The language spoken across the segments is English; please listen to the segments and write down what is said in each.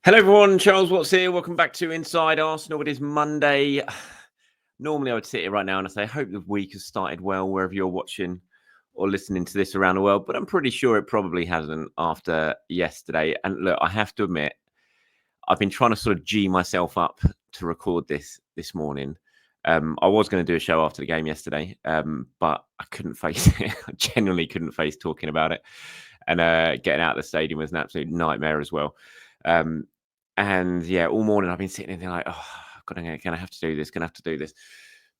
Hello, everyone. Charles Watts here. Welcome back to Inside Arsenal. It is Monday. Normally, I would sit here right now and I say, I hope the week has started well wherever you're watching or listening to this around the world. But I'm pretty sure it probably hasn't after yesterday. And look, I have to admit, I've been trying to sort of G myself up to record this morning. I was going to do a show after the game yesterday, but I couldn't face it. I genuinely couldn't face talking about it. And getting out of the stadium was an absolute nightmare as well. And yeah, all morning I've been sitting there like, oh, God, I'm going to have to do this, going to have to do this.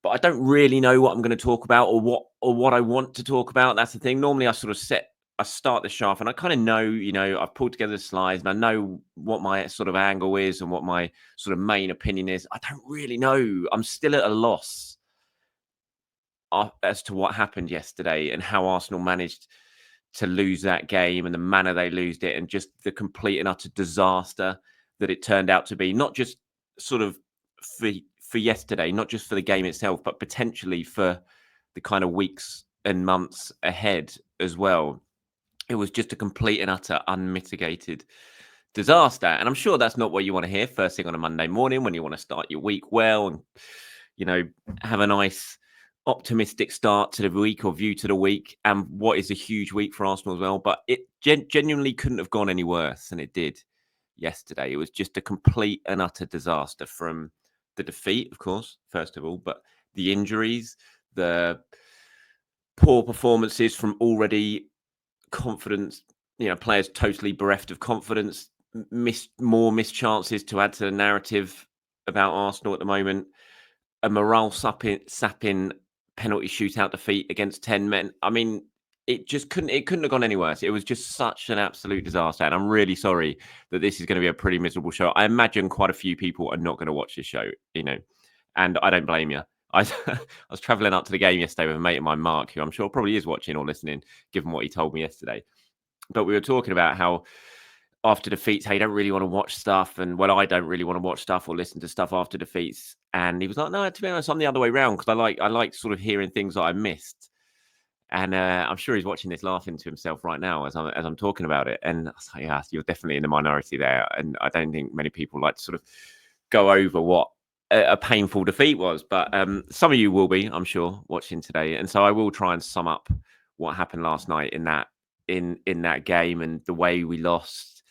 But I don't really know what I'm going to talk about or what I want to talk about. That's the thing. Normally I sort of I start the show off and I kind of know, I've pulled together the slides and I know what my sort of angle is and what my sort of main opinion is. I don't really know. I'm still at a loss as to what happened yesterday and how Arsenal managed to lose that game and the manner they lost it and just the complete and utter disaster that it turned out to be, not just sort of for yesterday, not just for the game itself, but potentially for the kind of weeks and months ahead as well. It was just a complete and utter unmitigated disaster. And I'm sure that's not what you want to hear first thing on a Monday morning when you want to start your week well and, have a nice optimistic start to the week or view to the week and what is a huge week for Arsenal as well. But it genuinely couldn't have gone any worse than it did yesterday. It was just a complete and utter disaster, from the defeat, of course, first of all, but the injuries, the poor performances from already confidence, players totally bereft of confidence, more missed chances to add to the narrative about Arsenal at the moment, a morale sapping penalty shootout defeat against 10 men. I mean, it couldn't have gone any worse. It was just such an absolute disaster. And I'm really sorry that this is going to be a pretty miserable show. I imagine quite a few people are not going to watch this show, and I don't blame you. I was traveling up to the game yesterday with a mate of mine, Mark, who I'm sure probably is watching or listening, given what he told me yesterday. But we were talking about how after defeats, how you don't really want to watch stuff. And I don't really want to watch stuff or listen to stuff after defeats. And he was like, no, to be honest, I'm the other way around because I like sort of hearing things that I missed. And I'm sure he's watching this laughing to himself right now as I'm talking about it. And I was like, yeah, you're definitely in the minority there. And I don't think many people like to sort of go over what a painful defeat was. But some of you will be, I'm sure, watching today. And so I will try and sum up what happened last night in that game and the way we lost,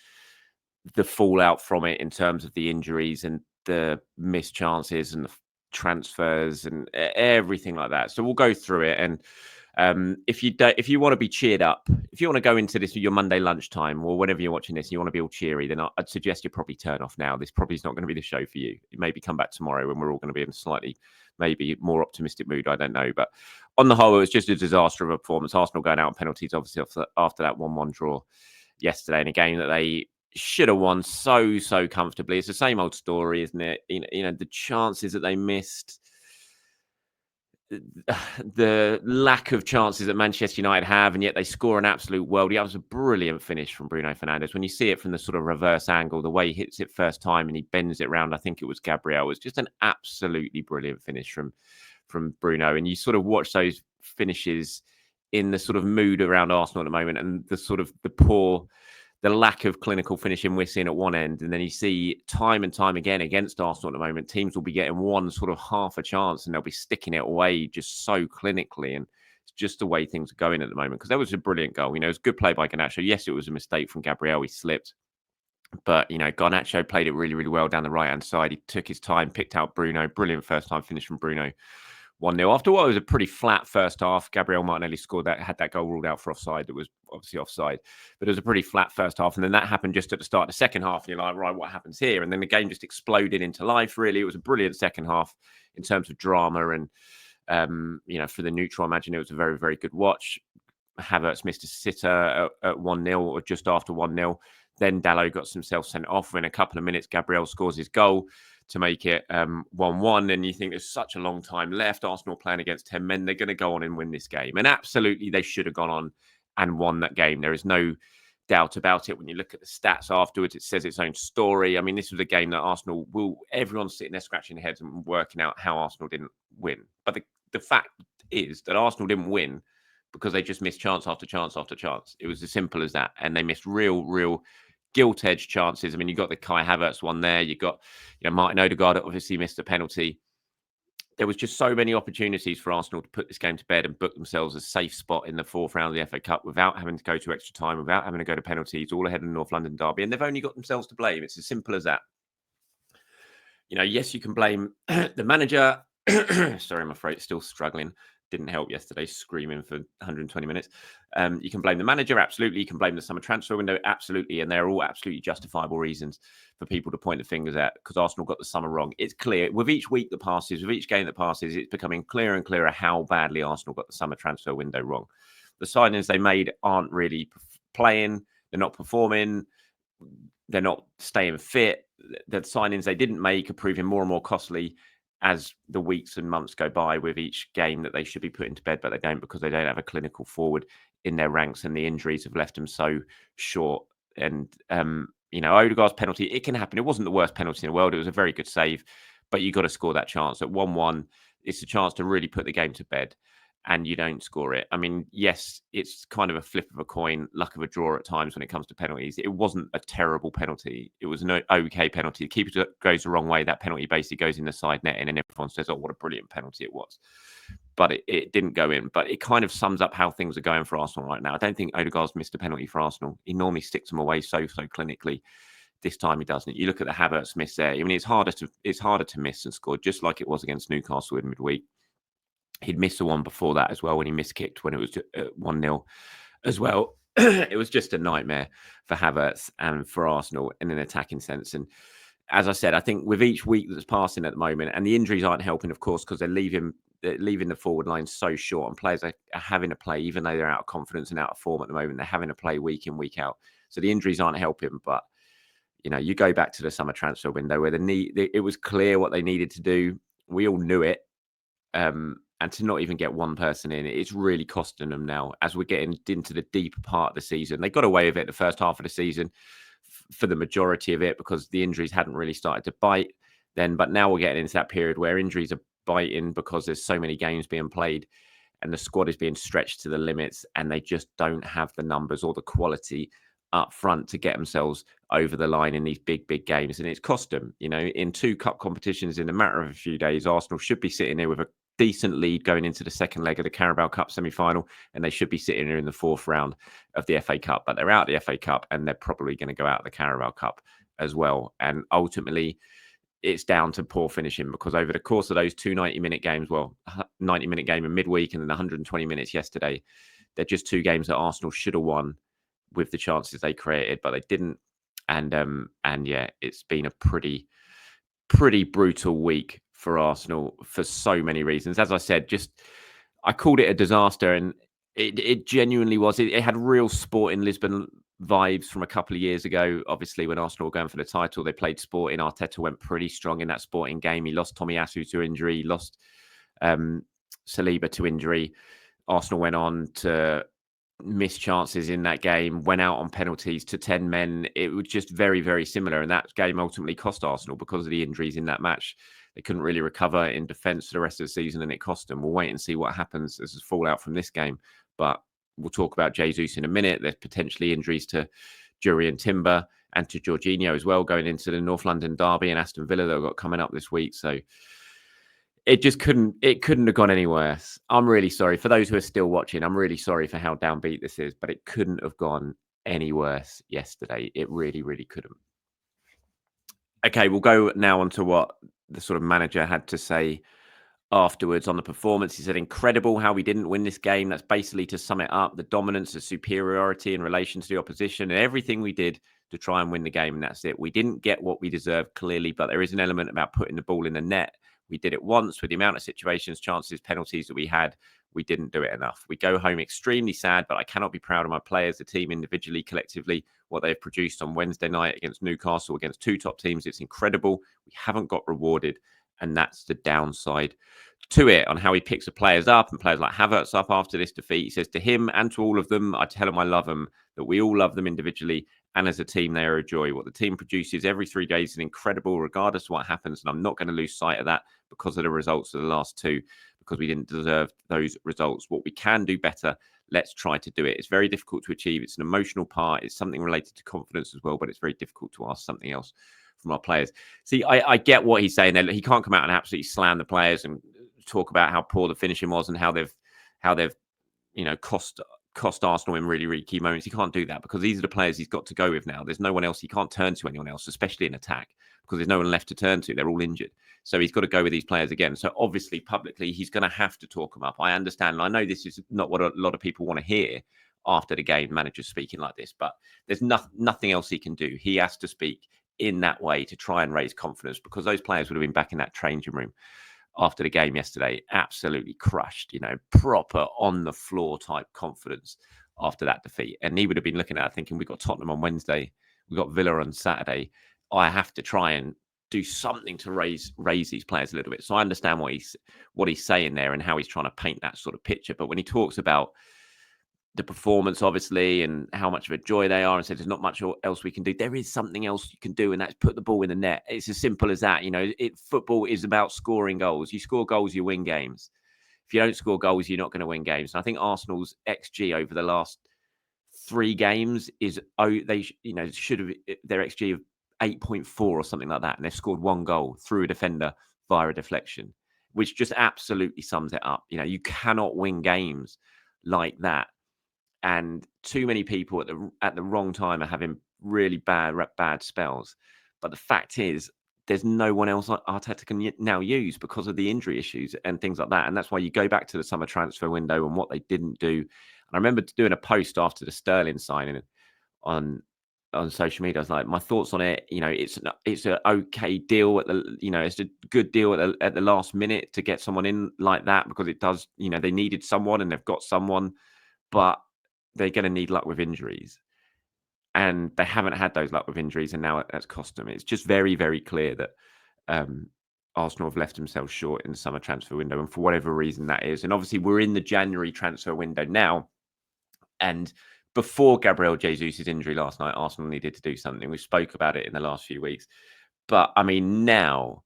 the fallout from it in terms of the injuries and the missed chances and the transfers and everything like that. So we'll go through it. And if you want to be cheered up, if you want to go into this with your Monday lunchtime or whenever you're watching this and you want to be all cheery, then I'd suggest you probably turn off now. This probably is not going to be the show for you. Maybe come back tomorrow when we're all going to be in a slightly, maybe more optimistic mood. I don't know. But on the whole, it was just a disaster of a performance. Arsenal going out on penalties, obviously, after that 1-1 draw yesterday in a game that they should have won so comfortably. It's the same old story, isn't it? The chances that they missed, the lack of chances that Manchester United have, and yet they score an absolute worldie. That was a brilliant finish from Bruno Fernandes. When you see it from the sort of reverse angle, the way he hits it first time and he bends it round, I think it was Gabriel. It was just an absolutely brilliant finish from Bruno. And you sort of watch those finishes in the sort of mood around Arsenal at the moment and the sort of the lack of clinical finishing we're seeing at one end. And then you see time and time again against Arsenal at the moment, teams will be getting one sort of half a chance and they'll be sticking it away just so clinically. And it's just the way things are going at the moment. Because that was a brilliant goal. It was good play by Garnacho. Yes, it was a mistake from Gabriel. He slipped. But, Garnacho played it really, really well down the right-hand side. He took his time, picked out Bruno. Brilliant first-time finish from Bruno. 1-0. After what was a pretty flat first half, Gabriel Martinelli had that goal ruled out for offside. That was obviously offside, but it was a pretty flat first half. And then that happened just at the start of the second half. And you're like, right, what happens here? And then the game just exploded into life, really. It was a brilliant second half in terms of drama. And, for the neutral, I imagine it was a very, very good watch. Havertz missed a sitter at 1-0 or just after 1-0. Then Dalot got himself sent off. In a couple of minutes, Gabriel scores his goal to make it 1-1. And you think there's such a long time left. Arsenal playing against 10 men. They're going to go on and win this game. And absolutely, they should have gone on and won that game. There is no doubt about it. When you look at the stats afterwards, it says its own story. I mean, this was a game that Arsenal everyone's sitting there scratching their heads and working out how Arsenal didn't win. But the fact is that Arsenal didn't win because they just missed chance after chance after chance. It was as simple as that. And they missed real gilt-edged chances. I mean, you got the Kai Havertz one there. You got, Martin Odegaard obviously missed a penalty. There was just so many opportunities for Arsenal to put this game to bed and book themselves a safe spot in the fourth round of the FA Cup without having to go to extra time, without having to go to penalties, all ahead of the North London derby. And they've only got themselves to blame. It's as simple as that. Yes, you can blame the manager. Sorry, I'm afraid still struggling. Didn't help yesterday, screaming for 120 minutes. You can blame the manager, absolutely. You can blame the summer transfer window, absolutely. And they're all absolutely justifiable reasons for people to point the fingers at, because Arsenal got the summer wrong. It's clear with each week that passes, with each game that passes, it's becoming clearer and clearer how badly Arsenal got the summer transfer window wrong. The signings they made aren't really playing. They're not performing. They're not staying fit. The signings they didn't make are proving more and more costly as the weeks and months go by with each game that they should be putting to bed, but they don't, because they don't have a clinical forward in their ranks, and the injuries have left them so short. And, Odegaard's penalty, it can happen. It wasn't the worst penalty in the world. It was a very good save, but you got to score that chance. At 1-1, it's a chance to really put the game to bed, and you don't score it. I mean, yes, it's kind of a flip of a coin, luck of a draw at times when it comes to penalties. It wasn't a terrible penalty. It was an okay penalty. The keeper goes the wrong way. That penalty basically goes in the side net, and then everyone says, oh, what a brilliant penalty it was. But it didn't go in. But it kind of sums up how things are going for Arsenal right now. I don't think Odegaard's missed a penalty for Arsenal. He normally sticks them away so clinically. This time he doesn't. You look at the Havertz miss there. I mean, it's harder to miss and score, just like it was against Newcastle in midweek. He'd missed the one before that as well when he miskicked when it was 1-0 as well. It was just a nightmare for Havertz and for Arsenal in an attacking sense. And as I said, I think with each week that's passing at the moment, and the injuries aren't helping, of course, because they're leaving the forward line so short, and players are having to play, even though they're out of confidence and out of form at the moment, they're having to play week in, week out. So the injuries aren't helping. But, you go back to the summer transfer window where it was clear what they needed to do. We all knew it. And to not even get one person in, it's really costing them now as we're getting into the deeper part of the season. They got away with it the first half of the season for the majority of it because the injuries hadn't really started to bite then. But now we're getting into that period where injuries are biting because there's so many games being played and the squad is being stretched to the limits, and they just don't have the numbers or the quality up front to get themselves over the line in these big games. And it's cost them, in 2 cup competitions in a matter of a few days. Arsenal should be sitting there with a decent lead going into the second leg of the Carabao Cup semi-final, and they should be sitting here in the fourth round of the FA Cup. But they're out of the FA Cup, and they're probably going to go out of the Carabao Cup as well. And ultimately, it's down to poor finishing, because over the course of those 2 90-minute games, 90-minute game in midweek and then 120 minutes yesterday, they're just 2 games that Arsenal should have won with the chances they created, but they didn't. And yeah, it's been a pretty brutal week for Arsenal for so many reasons. As I said, I called it a disaster, and it genuinely was. It had real Sporting Lisbon vibes from a couple of years ago. Obviously, when Arsenal were going for the title, they played Sporting. Arteta went pretty strong in that Sporting game. He lost Tomiyasu to injury, lost Saliba to injury. Arsenal went on to miss chances in that game, went out on penalties to 10 men. It was just very, very similar. And that game ultimately cost Arsenal because of the injuries in that match. They couldn't really recover in defence for the rest of the season, and it cost them. We'll wait and see what happens as a fallout from this game. But we'll talk about Jesus in a minute. There's potentially injuries to Jurriën Timber and to Jorginho as well going into the North London derby and Aston Villa that have got coming up this week. So it couldn't have gone any worse. I'm really sorry. For those who are still watching, I'm really sorry for how downbeat this is, but it couldn't have gone any worse yesterday. It really, really couldn't. Okay, we'll go now on to what the sort of manager had to say afterwards on the performance. He said, incredible how we didn't win this game. That's basically, to sum it up, the dominance, the superiority in relation to the opposition, and everything we did to try and win the game. And that's it. We didn't get what we deserved, clearly, but there is an element about putting the ball in the net. We did it once with the amount of situations, chances, penalties that we had. We didn't do it enough. We go home extremely sad, but I cannot be proud of my players, the team individually, collectively, what they've produced on Wednesday night against Newcastle, against 2 top teams. It's incredible. We haven't got rewarded, and that's the downside to it, on how he picks the players up, and players like Havertz up after this defeat. He says, to him and to all of them, I tell them I love them, that we all love them individually, and as a team, they are a joy. What the team produces every 3 days is incredible, regardless of what happens, and I'm not going to lose sight of that because of the results of the last 2, because we didn't deserve those results. What we can do better, Let's try to do it. It's very difficult to achieve. It's an emotional part. It's something related to confidence as well, but it's very difficult to ask something else from our players. See, I get what he's saying there. He can't come out and absolutely slam the players and talk about how poor the finishing was and how they've cost Arsenal in really, really key moments. He can't do that because these are the players he's got to go with now. There's no one else. He can't turn to anyone else, especially in attack, because there's no one left to turn to. They're all injured. So he's got to go with these players again. So obviously, publicly, he's going to have to talk them up. I understand. And I know this is not what a lot of people want to hear after the game, managers speaking like this, but there's nothing else he can do. He has to speak in that way to try and raise confidence, because those players would have been back in that changing room after the game yesterday, absolutely crushed, proper on the floor type confidence after that defeat. And he would have been looking at it thinking, we've got Tottenham on Wednesday, we've got Villa on Saturday. I have to try and do something to raise these players a little bit. So I understand what he's saying there and how he's trying to paint that sort of picture. But when he talks about the performance, obviously, and how much of a joy they are, and said there's not much else we can do, there is something else you can do, and that's put the ball in the net. It's as simple as that. Football is about scoring goals. You score goals, you win games. If you don't score goals, you're not going to win games. And I think Arsenal's XG over the last 3 games is should have their XG of 8.4 or something like that, and they've scored 1 goal through a defender via a deflection, which just absolutely sums it up. You cannot win games like that. And too many people at the wrong time are having really bad spells. But the fact is, there's no one else Arteta can now use because of the injury issues and things like that. And that's why you go back to the summer transfer window and what they didn't do. And I remember doing a post after the Sterling signing on social media. I was like, my thoughts on it. It's an okay deal it's a good deal at the last minute to get someone in like that, because it does. They needed someone and they've got someone, but they're going to need luck with injuries, and they haven't had those luck with injuries, and now that's cost them. It's just very, very clear that Arsenal have left themselves short in the summer transfer window, and for whatever reason that is. And obviously, we're in the January transfer window now, and before Gabriel Jesus' injury last night, Arsenal needed to do something. We spoke about it in the last few weeks, but I mean, now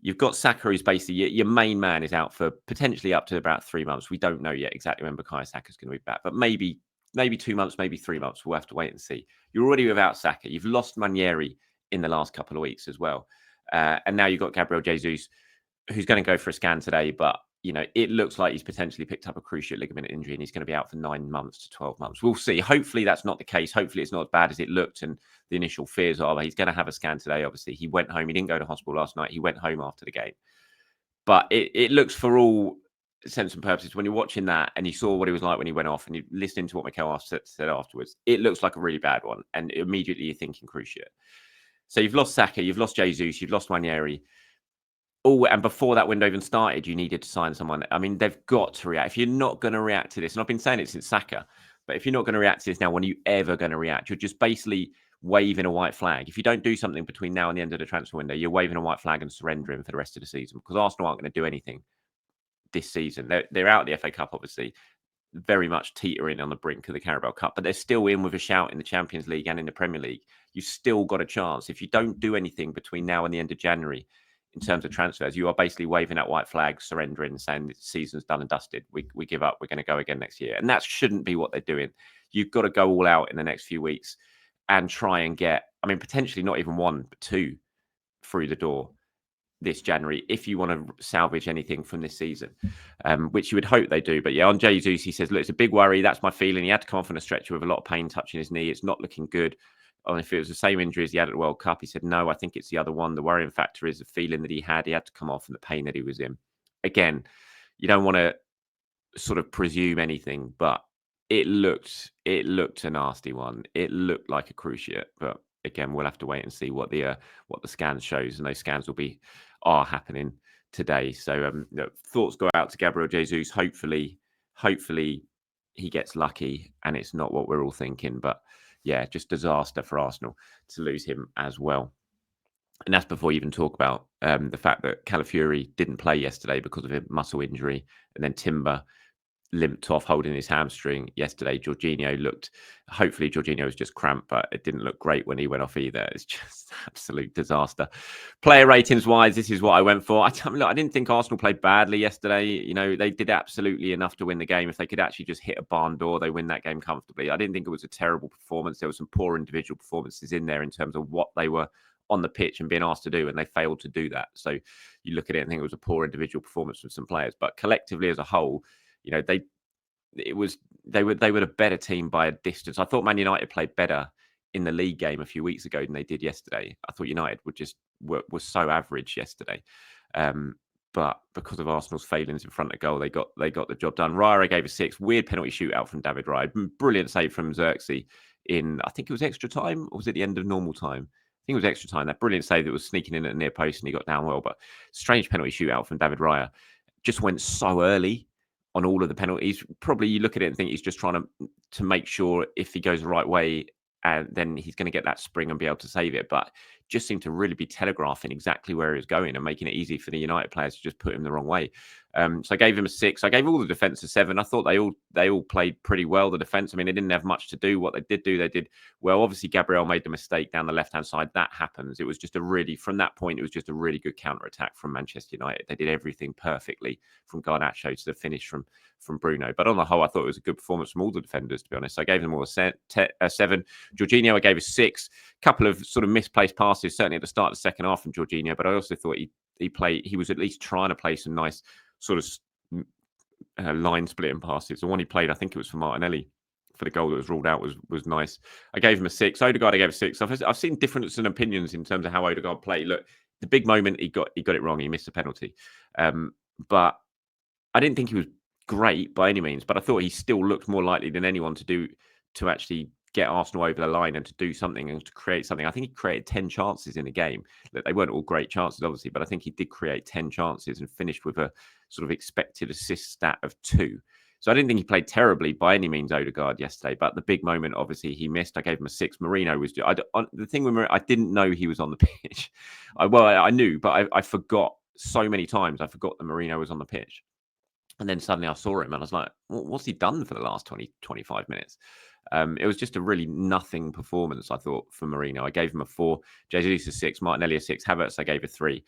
you've got Saka, who's basically your main man, is out for potentially up to about 3 months. We don't know yet exactly when Bukayo Saka's going to be back, but maybe 2 months, maybe 3 months. We'll have to wait and see. You're already without Saka. You've lost Ranieri in the last couple of weeks as well. And now you've got Gabriel Jesus, who's going to go for a scan today, but it looks like he's potentially picked up a cruciate ligament injury and he's going to be out for 9 months to 12 months. We'll see. Hopefully that's not the case. Hopefully it's not as bad as it looked, and the initial fears are he's going to have a scan today. Obviously, he went home. He didn't go to hospital last night. He went home after the game. But it looks, for all sense and purposes, when you're watching that and you saw what it was like when he went off and you're listening to what Mikel Arteta said afterwards, it looks like a really bad one. And immediately you're thinking cruciate. So you've lost Saka, you've lost Jesus, you've lost Ranieri. Oh, and before that window even started, you needed to sign someone. I mean, they've got to react. If you're not going to react to this, and I've been saying it since Saka, but if you're not going to react to this now, when are you ever going to react? You're just basically waving a white flag. If you don't do something between now and the end of the transfer window, you're waving a white flag and surrendering for the rest of the season, because Arsenal aren't going to do anything this season. They're out of the FA Cup, obviously, very much teetering on the brink of the Carabao Cup, but they're still in with a shout in the Champions League and in the Premier League. You've still got a chance. If you don't do anything between now and the end of January in terms of transfers, you are basically waving that white flag, surrendering, and saying the season's done and dusted. We give up. We're going to go again next year. And that shouldn't be what they're doing. You've got to go all out in the next few weeks and try and get, potentially not even 1, but 2 through the door this January, if you want to salvage anything from this season, which you would hope they do. But yeah, on Jesus, he says, look, it's a big worry. That's my feeling. He had to come off on a stretcher with a lot of pain touching his knee. It's not looking good. If it was the same injury as he had at the World Cup, he said, no, I think it's the other one. The worrying factor is the feeling that he had. He had to come off and the pain that he was in. Again, you don't want to sort of presume anything, but it looked a nasty one. It looked like a cruciate, but again, we'll have to wait and see what the scan shows, and those scans are happening today. So thoughts go out to Gabriel Jesus. Hopefully he gets lucky and it's not what we're all thinking. But yeah, just disaster for Arsenal to lose him as well. And that's before you even talk about the fact that Calafiori didn't play yesterday because of a muscle injury, and then Timber limped off holding his hamstring yesterday. Hopefully Jorginho was just cramped, but it didn't look great when he went off either. It's just absolute disaster. Player ratings wise, this is what I went for. I didn't think Arsenal played badly yesterday. You know, they did absolutely enough to win the game. If they could actually just hit a barn door, they win that game comfortably. I didn't think it was a terrible performance. There were some poor individual performances in there in terms of what they were on the pitch and being asked to do, and they failed to do that. So you look at it and think it was a poor individual performance from some players, but collectively as a whole, you know, they were a better team by a distance. I thought Man United played better in the league game a few weeks ago than they did yesterday. I thought United were so average yesterday. But because of Arsenal's failings in front of goal, they got the job done. Raya gave a 6. Weird penalty shootout from David Raya. Brilliant save from Xerxes in, I think it was extra time, or was it the end of normal time? I think it was extra time. That brilliant save that was sneaking in at the near post and he got down well. But strange penalty shootout from David Raya. Just went so early on all of the penalties. Probably you look at it and think he's just trying to make sure if he goes the right way, and then he's going to get that spring and be able to save it. But just seemed to really be telegraphing exactly where he was going and making it easy for the United players to just put him the wrong way. So I gave him a 6. I gave all the defence a 7. I thought they all played pretty well, the defence. I mean, they didn't have much to do. What they did well. Obviously, Gabriel made the mistake down the left-hand side. That happens. It was just from that point, it was just a really good counter-attack from Manchester United. They did everything perfectly from Garnacho to the finish from Bruno. But on the whole, I thought it was a good performance from all the defenders, to be honest. I gave them all a 7. Jorginho, I gave a 6. Couple of sort of misplaced passes, certainly at the start of the second half from Jorginho, but I also thought he was at least trying to play some nice sort of line splitting passes. The one he played, I think it was for Martinelli, for the goal that was ruled out, was nice. I gave him a 6. Odegaard, I gave a 6. I've seen difference in opinions in terms of how Odegaard played. Look, the big moment he got it wrong. He missed a penalty, but I didn't think he was great by any means. But I thought he still looked more likely than anyone to actually get Arsenal over the line and to do something and to create something. I think he created 10 chances in a game. They weren't all great chances, obviously, but I think he did create 10 chances and finished with a sort of expected assist stat of 2. So I didn't think he played terribly by any means, Odegaard, yesterday. But the big moment, obviously, he missed. I gave him a 6. Marino was... the thing with Marino, I didn't know he was on the pitch. I knew, but I forgot so many times. I forgot that Marino was on the pitch. And then suddenly I saw him and I was like, what's he done for the last 20, 25 minutes? It was just a really nothing performance, I thought, for Marino. I gave him a 4. Jesus a 6. Martinelli a 6. Havertz, I gave a 3.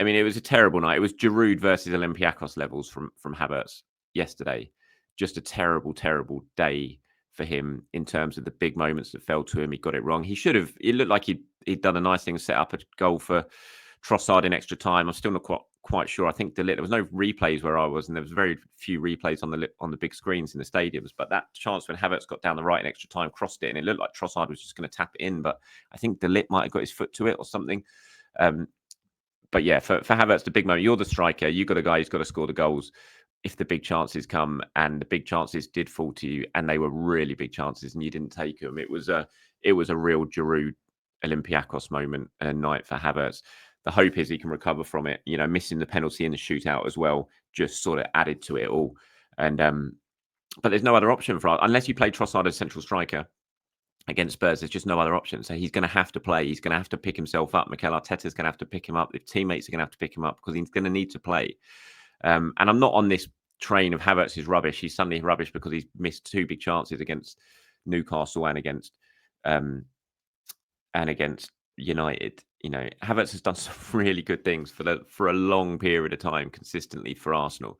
I mean, it was a terrible night. It was Giroud versus Olympiacos levels from Havertz yesterday. Just a terrible, terrible day for him in terms of the big moments that fell to him. He got it wrong. It looked like he'd done a nice thing, set up a goal for Trossard in extra time. I'm still not quite sure. I think there was no replays where I was, and there was very few replays on the big screens in the stadiums. But that chance when Havertz got down the right in extra time, crossed it, and it looked like Trossard was just going to tap it in. But I think De Ligt might have got his foot to it or something. But yeah, for Havertz, the big moment. You're the striker. You've got a guy who's got to score the goals if the big chances come, and the big chances did fall to you, and they were really big chances, and you didn't take them. It was a real Giroud Olympiacos moment and night for Havertz. The hope is he can recover from it. You know, missing the penalty in the shootout as well just sort of added to it all. And but there's no other option for us unless you play Trossard as central striker against Spurs. There's just no other option. So he's going to have to play. He's going to have to pick himself up. Mikel Arteta's going to have to pick him up. The teammates are going to have to pick him up because he's going to need to play. And I'm not on this train of Havertz is rubbish. He's suddenly rubbish because he's missed 2 big chances against Newcastle and against United. You know, Havertz has done some really good things for a long period of time consistently for Arsenal.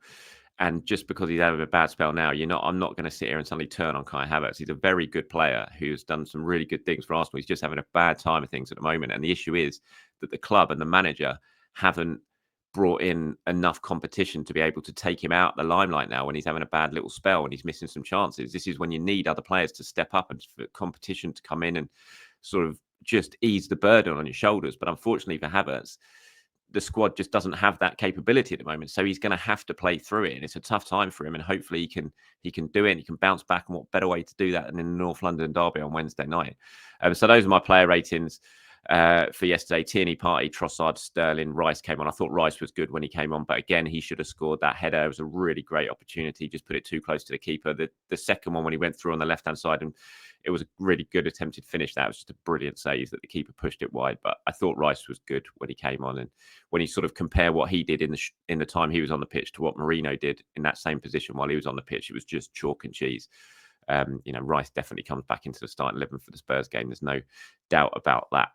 And just because he's having a bad spell now, I'm not going to sit here and suddenly turn on Kai Havertz. He's a very good player who's done some really good things for Arsenal. He's just having a bad time of things at the moment. And the issue is that the club and the manager haven't brought in enough competition to be able to take him out of the limelight now when he's having a bad little spell and he's missing some chances. This is when you need other players to step up and for competition to come in and sort of just ease the burden on your shoulders. But unfortunately for Havertz, the squad just doesn't have that capability at the moment. So he's going to have to play through it. And it's a tough time for him. And hopefully he can do it and he can bounce back. And what better way to do that than in the North London derby on Wednesday night? So those are my player ratings. for yesterday. Tierney, Partey, Trossard, Sterling, Rice came on. I thought Rice was good when he came on, but again, he should have scored that header. It was a really great opportunity. Just put it too close to the keeper. The second one when he went through on the left-hand side, and it was a really good attempted finish. That was just a brilliant save that the keeper pushed it wide. But I thought Rice was good when he came on, and when you sort of compare what he did in the time he was on the pitch to what Mourinho did in that same position while he was on the pitch, it was just chalk and cheese. Rice definitely comes back into the starting 11 for the Spurs game. There's no doubt about that.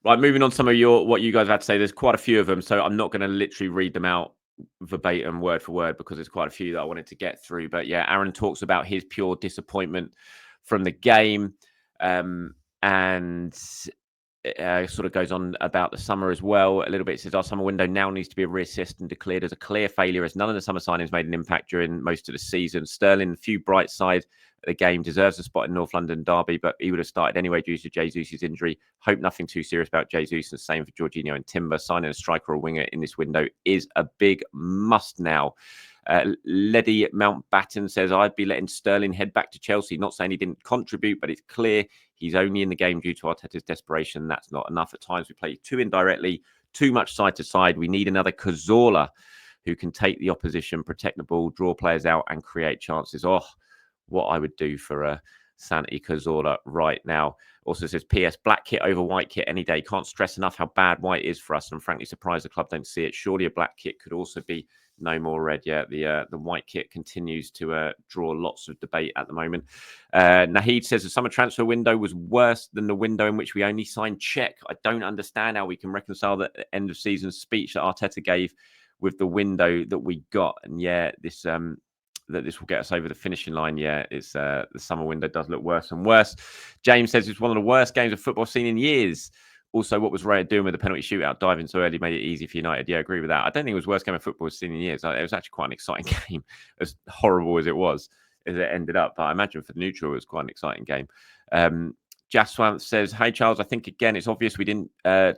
Right, moving on to some of what you guys had to say. There's quite a few of them, so I'm not going to literally read them out verbatim, word for word, because there's quite a few that I wanted to get through. But yeah, Aaron talks about his pure disappointment from the game, and sort of goes on about the summer as well a little bit. It says our summer window now needs to be reassessed and declared as a clear failure, as none of the summer signings made an impact during most of the season. Sterling, a few bright side of the game, deserves a spot in North London derby, but he would have started anyway due to Jesus' injury. Hope nothing too serious about Jesus, and same for Jorginho and Timber. Signing a striker or winger in this window is a big must now. Leddy Mountbatten says, I'd be letting Sterling head back to Chelsea. Not saying he didn't contribute, but it's clear he's only in the game due to Arteta's desperation. That's not enough. At times we play too indirectly, too much side to side. We need another Cazorla who can take the opposition, protect the ball, draw players out and create chances. Oh, what I would do for a Santi Cazorla right now. Also says, P.S. black kit over white kit any day. Can't stress enough how bad white is for us. And I'm frankly surprised the club don't see it. Surely a black kit could also be no more red. Yeah, the white kit continues to draw lots of debate at the moment. Nahid says the summer transfer window was worse than the window in which we only signed Czech. I don't understand how we can reconcile the end of season speech that Arteta gave with the window that we got. And yeah, this will get us over the finishing line. Yeah, it's the summer window does look worse and worse. James says it's one of the worst games of football seen in years. Also, what was Raya doing with the penalty shootout? Diving so early made it easy for United. Yeah, I agree with that. I don't think it was the worst game of football we've seen in years. It was actually quite an exciting game, as horrible as it was, as it ended up. But I imagine for the neutral, it was quite an exciting game. Jaswant says, hey, Charles, I think, again, it's obvious we didn't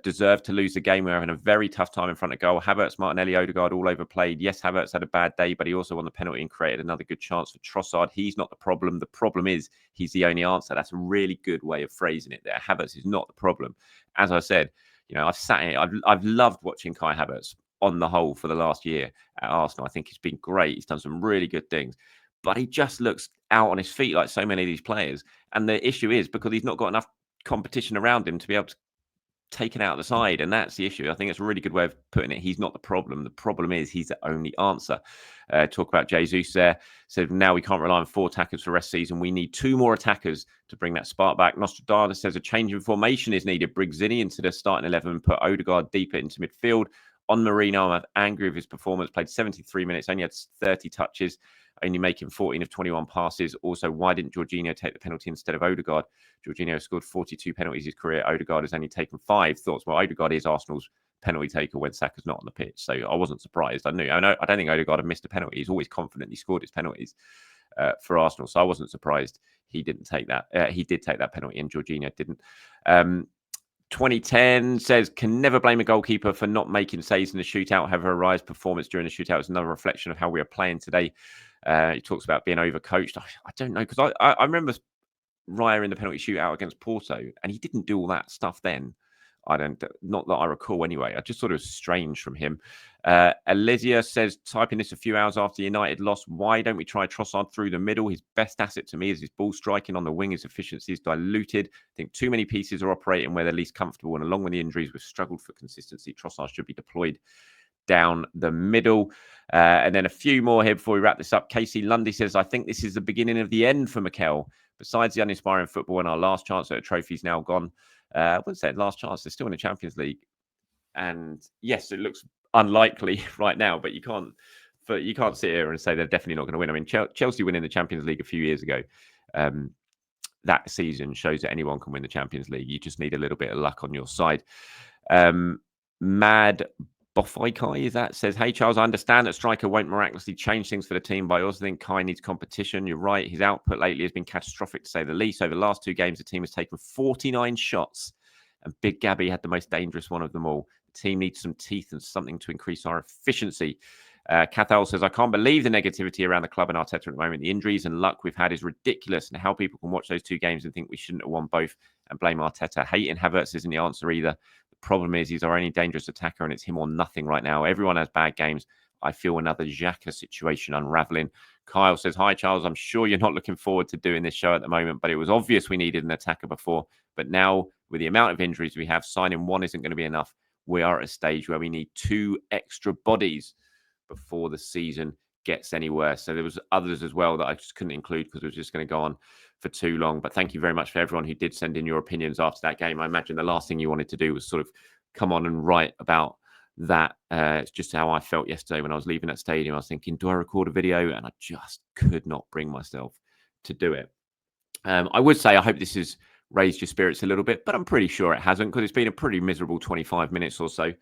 deserve to lose the game. We're having a very tough time in front of goal. Havertz, Martinelli, Odegaard all overplayed. Yes, Havertz had a bad day, but he also won the penalty and created another good chance for Trossard. He's not the problem. The problem is he's the only answer. That's a really good way of phrasing it there. Havertz is not the problem. As I said, I've sat here. I've loved watching Kai Havertz on the whole for the last year at Arsenal. I think he's been great. He's done some really good things. But he just looks out on his feet like so many of these players. And the issue is because he's not got enough competition around him to be able to take it out of the side. And that's the issue. I think it's a really good way of putting it. He's not the problem. The problem is he's the only answer. Talk about Jesus there. So now we can't rely on 4 attackers for the rest of the season. We need 2 more attackers to bring that spark back. Nostradamus says a change in formation is needed. Bring Zinni into the starting 11 and put Odegaard deeper into midfield. On Marino, I'm angry with his performance. Played 73 minutes, only had 30 touches, only making 14 of 21 passes. Also, why didn't Jorginho take the penalty instead of Odegaard? Jorginho scored 42 penalties his career. Odegaard has only taken 5. Thoughts? Well, Odegaard is Arsenal's penalty taker when Saka's not on the pitch. So I wasn't surprised. I don't think Odegaard had missed a penalty. He's always confident he scored his penalties for Arsenal. So I wasn't surprised he didn't take that. He did take that penalty and Jorginho didn't. 2010 says, can never blame a goalkeeper for not making saves in the shootout. However, Raya's performance during the shootout is another reflection of how we are playing today. He talks about being overcoached. I don't know, because I remember Raya in the penalty shootout against Porto, and he didn't do all that stuff then. Not that I recall anyway. I just thought it was strange from him. Elysia says, typing this a few hours after United lost, why don't we try Trossard through the middle? His best asset to me is his ball striking on the wing. His efficiency is diluted. I think too many pieces are operating where they're least comfortable, and along with the injuries, we've struggled for consistency. Trossard should be deployed down the middle. And then a few more here before we wrap this up. Casey Lundy says, I think this is the beginning of the end for Mikel. Besides the uninspiring football and our last chance at a trophy is now gone. I wouldn't say last chance. They're still in the Champions League. And yes, it looks unlikely right now, but you can't sit here and say they're definitely not going to win. I mean, Chelsea winning the Champions League a few years ago, that season shows that anyone can win the Champions League. You just need a little bit of luck on your side. Mad Boffai is that says, hey Charles, I understand that striker won't miraculously change things for the team, but I also think Kai needs competition. You're right. His output lately has been catastrophic, to say the least. Over the last 2 games, the team has taken 49 shots, and Big Gabby had the most dangerous one of them all. The team needs some teeth and something to increase our efficiency. Cathal says, I can't believe the negativity around the club and Arteta at the moment. The injuries and luck we've had is ridiculous, and how people can watch those two games and think we shouldn't have won both and blame Arteta. Hating Havertz isn't the answer either. The problem is he's our only dangerous attacker, and it's him or nothing right now. Everyone has bad games. I feel another Xhaka situation unraveling. Kyle says, hi, Charles. I'm sure you're not looking forward to doing this show at the moment, but it was obvious we needed an attacker before. But now, with the amount of injuries we have, signing one isn't going to be enough. We are at a stage where we need 2 extra bodies before the season gets any worse. So there was others as well that I just couldn't include because it was just going to go on for too long. But thank you very much for everyone who did send in your opinions after that game. I imagine the last thing you wanted to do was sort of come on and write about that. It's just how I felt yesterday when I was leaving that stadium. I was thinking, do I record a video? And I just could not bring myself to do it. I would say I hope this has raised your spirits a little bit, but I'm pretty sure it hasn't, because it's been a pretty miserable 25 minutes or so.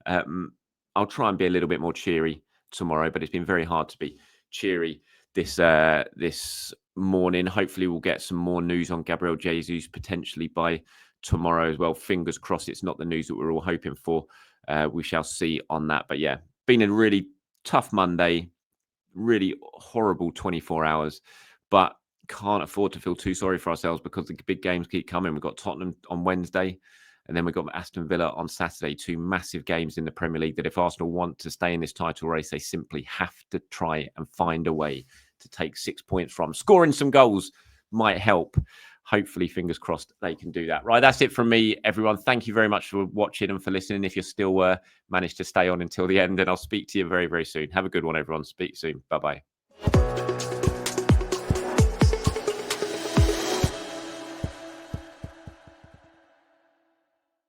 I'll try and be a little bit more cheery tomorrow, but it's been very hard to be cheery this morning. Hopefully we'll get some more news on Gabriel Jesus potentially by tomorrow as well. Fingers crossed it's not the news that we're all hoping for. We shall see on that. But yeah, been a really tough Monday, really horrible 24 hours, but can't afford to feel too sorry for ourselves because the big games keep coming. We've got Tottenham on Wednesday, and then we've got Aston Villa on Saturday. 2 massive games in the Premier League that if Arsenal want to stay in this title race, they simply have to try and find a way to take 6 points from. Scoring some goals might help. Hopefully, fingers crossed, they can do that. Right, that's it from me, everyone. Thank you very much for watching and for listening. If you're still managed to stay on until the end, and I'll speak to you very, very soon. Have a good one, everyone. Speak soon. Bye-bye.